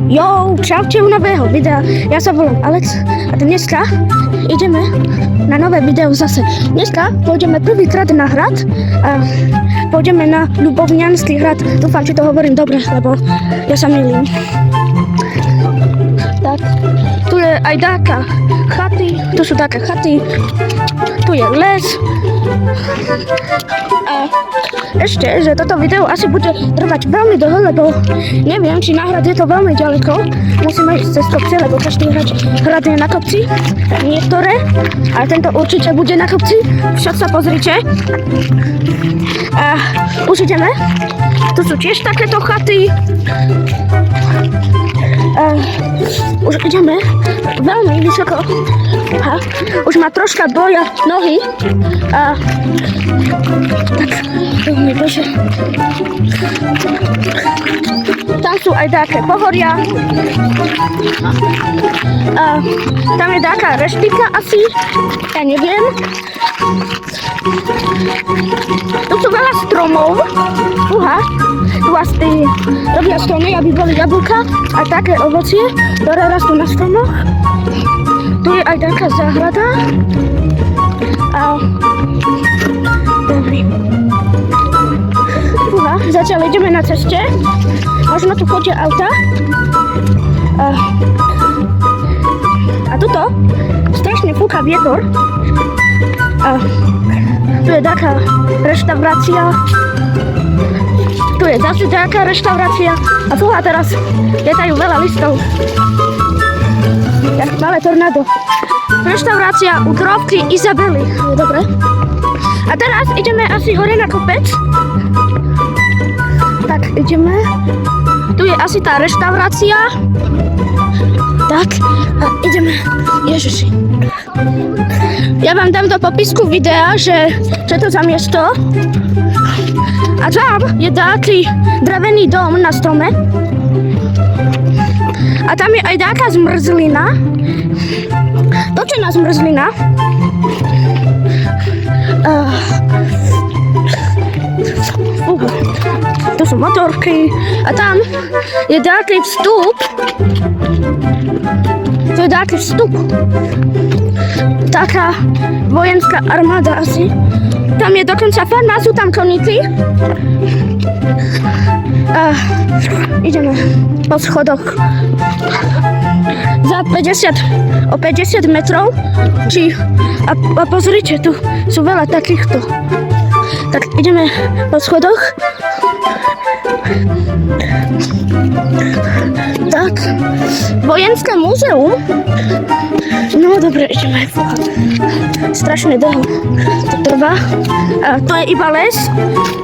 Jo, čaute u nového videa. Ja sa volám Alex a dneska ideme na nové video zase. Dneska pôjdeme prvýkrát na hrad a pôjdeme na Ľubovňanský hrad. Dúfam, či to hovorím dobre, lebo ja sa milím. Tak, tu je aj dáka chaty, tu sú také chaty, tu je les. A ešte, že toto video asi bude trvať veľmi dlho, lebo neviem, či na hrad je to veľmi ďaleko. Musíme ísť cez kopce, lebo každý hrad je na kopci. Niektoré, ale tento určite bude na kopci. Však sa pozrite. A už ideme. Tu sú tiež takéto chaty. Už ideme veľmi vysoko. A už ma troška boja nohy. A tak, mi bože. Tam sú aj také pohoria. A tam je taká reštika asi. Ja neviem. Tu sú veľa stromov. Tu asi robia stromy, aby boli jablka a také ovocie, ktoré rastú na stromoch. Tu je aj taká záhrada. Dobrý. Zatiaľ ideme na ceste. Možno tu chodia auta. A tuto strašne fúka vietor. Tu je taká reštaurácia. Tu je zase taká reštaurácia. A fúha teraz lietajú veľa listov. Jak malé tornádo. Reštaurácia u Krovky Izabely. Dobre. A teraz ideme asi hore na kopec. Tak, ideme. Tu je asi tá reštaurácia. Tak, a ideme. Ježiši. Ja vám dám do popisku videa, že čo je to za miesto. A tam je taký drevený dom na strome. A tam je aj taká zmrzlina. Točená zmrzlina. Tu sú motorky. A tam je taký vstup. To je taký vstup. Taká vojenská armáda asi. Tam je dokonca farma, sú tam koníky. Ideme po schodoch. Za 50 metrov. A pozrite, tu sú veľa takýchto. Tak ideme po schodoch. Tak, vojenské múzeum. No dobre, ideme. Strašne dlho to trvá. To je iba les.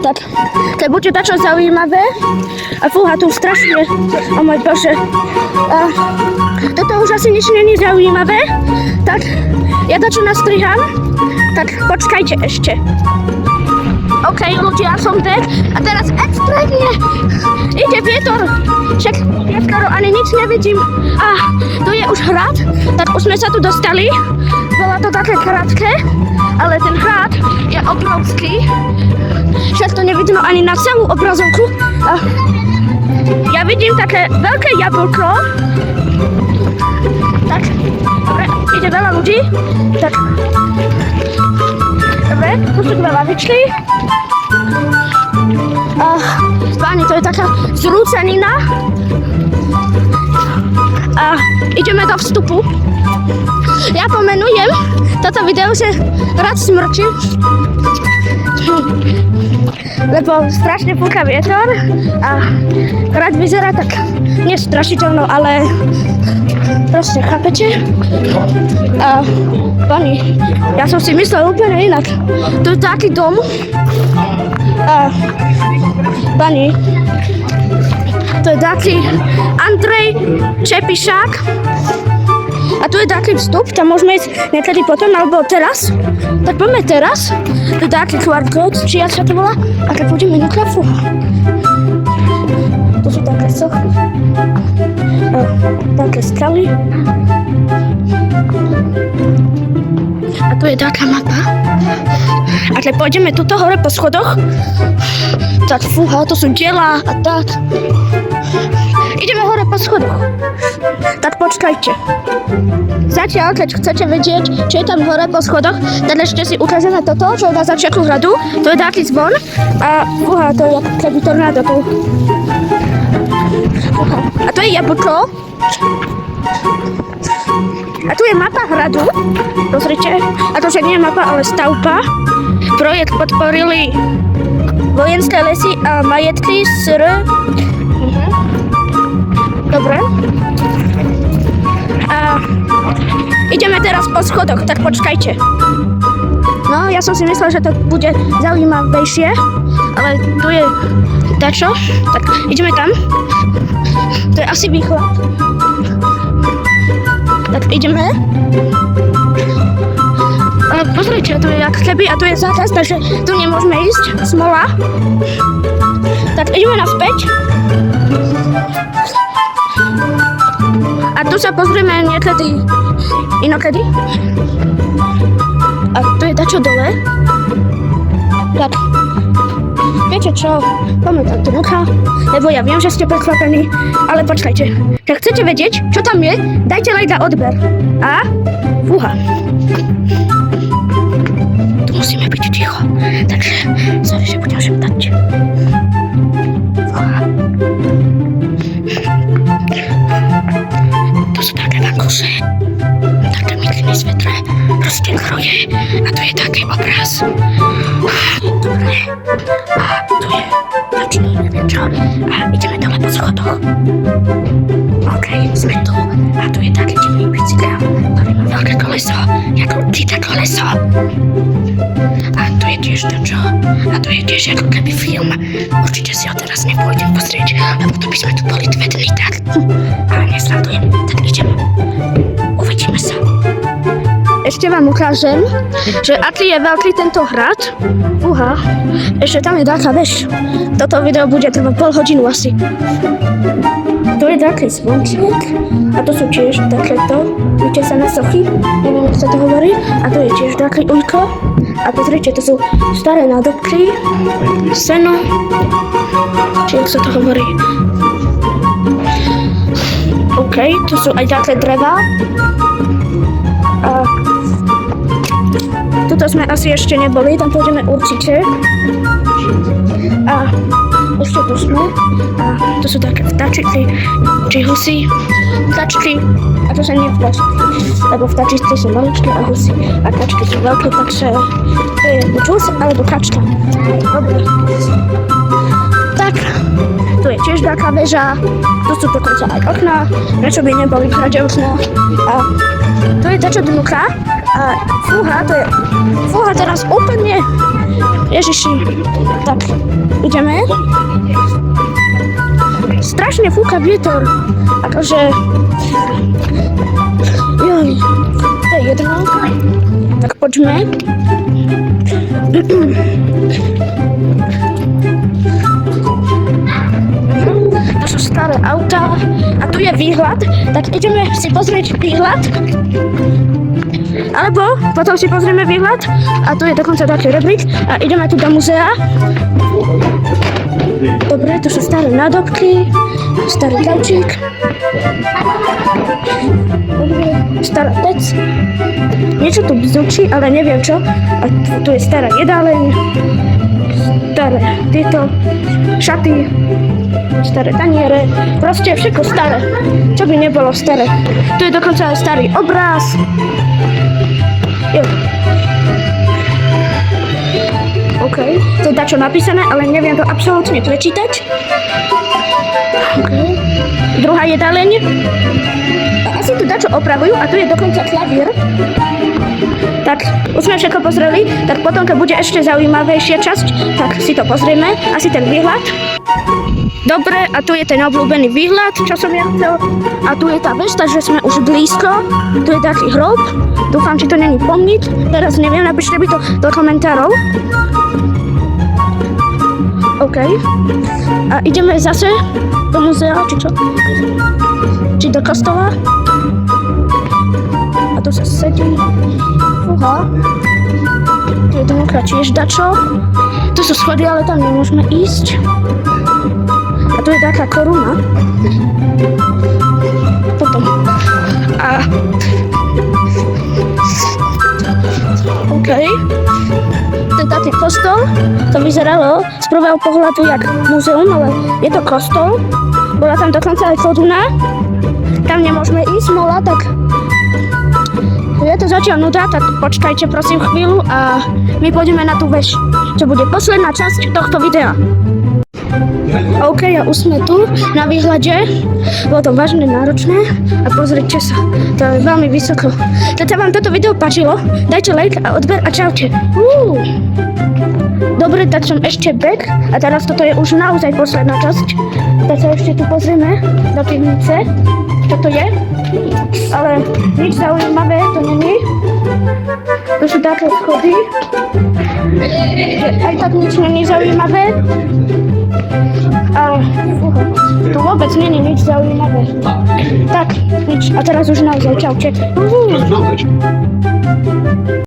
Tak, keď bude dačo zaujímavé. A fúha, tu strašne. O môj bože. Toto už asi nič není zaujímavé. Tak, ja dačo nastriham. Tak, počkajte ešte. OK, ľudia, som tak. A teraz extrémne ide vietor. Však ja skoro ani nič nevidím. A tu je už hrad, tak už sme sa tu dostali. Bolo to také krátke, ale ten hrad je obrovský. Však to nevidno ani na celú obrazovku. Ja vidím také veľké jablko. Tak, dobre, ide veľa ľudí. Tak, dobre, tu sú dve lavičky. Páni, to je taká zrúcanina. A ideme do vstupu. Ja pomenujem toto video, že hrad smrti. Lebo strašne fúka vietor a hrad vyzerá tak nestrašiteľno, ale proste, chápete? Pani, ja som si myslel úplne inak. To je taký dom. Pani, to je taký Andrej Čepišák. A tu je taký vstup, tam môžeme ísť niekedy potom, alebo teraz. Tak poďme teraz. Tu je taký QR kód, či jak sa to volá. A keď pôjdeme na kafu. Tu sú také sochy. také skaly. A tu je taká mapa. A teď pôjdeme tuto hore po schodoch. Tak fúha, to sú diela a tak. Ideme hore po schodoch. Tak počkajte. Zatiaľ, keď chcete vedieť, čo je tam hore po schodoch, tak ešte si ukážeme toto, čo je na začiatku hradu. To je taký zvon. A fúha, to je ako keby tornádo tu. A to je jablko. A tu je mapa hradu. Pozrite. A to, že nie je mapa, ale stavba. Projekt podporili Vojenské lesy a majetky SR. Dobre. A ideme teraz po schodoch, tak počkajte. No, ja som si myslel, že to bude zaujímavejšie, ale tu je dačo. Tak ideme tam. To je asi východ. Tak ideme. Pozrite, tu je jak keby a tu je zákaz, takže tu nemôžeme ísť. Smola. Tak ideme naspäť. A tu sa pozrieme niekedy inokedy. A tu je dačo dole. Tak. Viete čo? Poďme tam dnucha, lebo ja viem, že ste prekvapení, ale počkajte. Keď chcete vedieť, čo tam je, dajte like a odber. A fúha. Tu musíme byť ticho, takže sorry, že budem šeptať. Fúha. To sú také vankuse, také mykliny svetre, proste kroje a tu je taký obraz. Dobre. A tu je nočný, neviem čo. A ideme dole po schodoch. OK, sme tu. A tu je taký divný bicykel, ktorý má veľké koleso, ako číta koleso. A tu je tiež to čo. A tu je tiež ako keby film. Určite si ho teraz nepôjdem pozrieť, lebo to by sme tu boli 2 dny tak. Ale nesledujem, tak ideme. Uvidíme sa. Ešte vám ukážem, že aký je veľký tento hrad. Fúha, ešte tam je taká veš. Toto video bude trvať pol hodinu asi. Tu je taký zvončík a to sú tiež takéto, vidíte sa na sochy, neviem, ako sa to hovorí. A tu je tiež taký ujko. A pozrite, to sú staré nádobky, seno, či ako sa to hovorí. OK, tu sú aj také drevá. A tuto sme asi ešte neboli, tam pôjdeme určite. A ešte tu sme. A to sú také vtáčiky, či husy, vtáčky. A to sa nie vtáčky, lebo vtáčiky sú maličké a husy. A kačky sú veľké, takže to je buď hus, alebo kačka. Dobre. Tak, tu je tiež taká väža, tu sú dokonca aj okná, prečo by neboli v hrade okná. A tu je dačo dnuka a fúha, to je fúha teraz úplne. Ježiši, tak ideme. Strašne fúka vietor, akože, joj, to je jedno, tak poďme. To sú staré autá a tu je výhľad, tak ideme si pozrieť výhľad. Alebo potom si pozrieme výhľad a tu je dokonca taký rebrík a ideme tu do muzea. Dobre, tu sú staré nádobky, starý gaučík. Dobre, stará pec. Niečo tu bzučí, ale neviem čo. A tu je stará jedáleň, staré tieto šaty, staré taniere, proste všetko staré. Čo by nebolo staré. Tu je dokonca aj starý obraz. Jo. OK, to je dačo napísané, ale neviem to absolútne prečítať. OK. Druhá jedáleň. A asi tu dačo opravujú a tu je dokonca klavír. Tak, už sme všetko pozreli, tak potom, keď bude ešte zaujímavejšia časť, tak si to pozrieme, asi ten výhľad. Dobre, a tu je ten obľúbený výhľad, čo som ja chcel. A tu je tá vec, takže sme už blízko. Tu je taký hrob. Dúfam, či to není pomník. Teraz neviem, napíšte mi to do komentárov. OK. A ideme zase do muzea, či čo? Či do kostola. A tu sa sedí. Fúha. Tu je demokrati ježdačo. Tu sú schody, ale tam nemôžeme ísť. A tu je taká koruna. Potom. A... OK. To je taký kostol. To vyzeralo z prvého pohľadu jak muzeum, ale je to kostol. Bola tam dokonca aj koruna. Tam nemôžeme ísť, mola, tak... Je to zatiaľ nuda, tak počkajte prosím chvíľu a my pôjdeme na tú veš, čo bude posledná časť tohto videa. OK, a už sme tu na výhľade. Bolo to vážne náročné a pozrite sa, to je veľmi vysoko. Keď sa vám toto video páčilo, dajte like a odber a čaute. Dobre, tak som ešte back a teraz toto je už naozaj posledná časť. Tak sa ešte tu pozrieme do pivnice, čo to je. Ale nič zaujímavé to není. To sú také schody. Aj tak nič není zaujímavé. Ale tu vôbec není nič zaujímavé. Tak, nič. A teraz už naozaj čaute.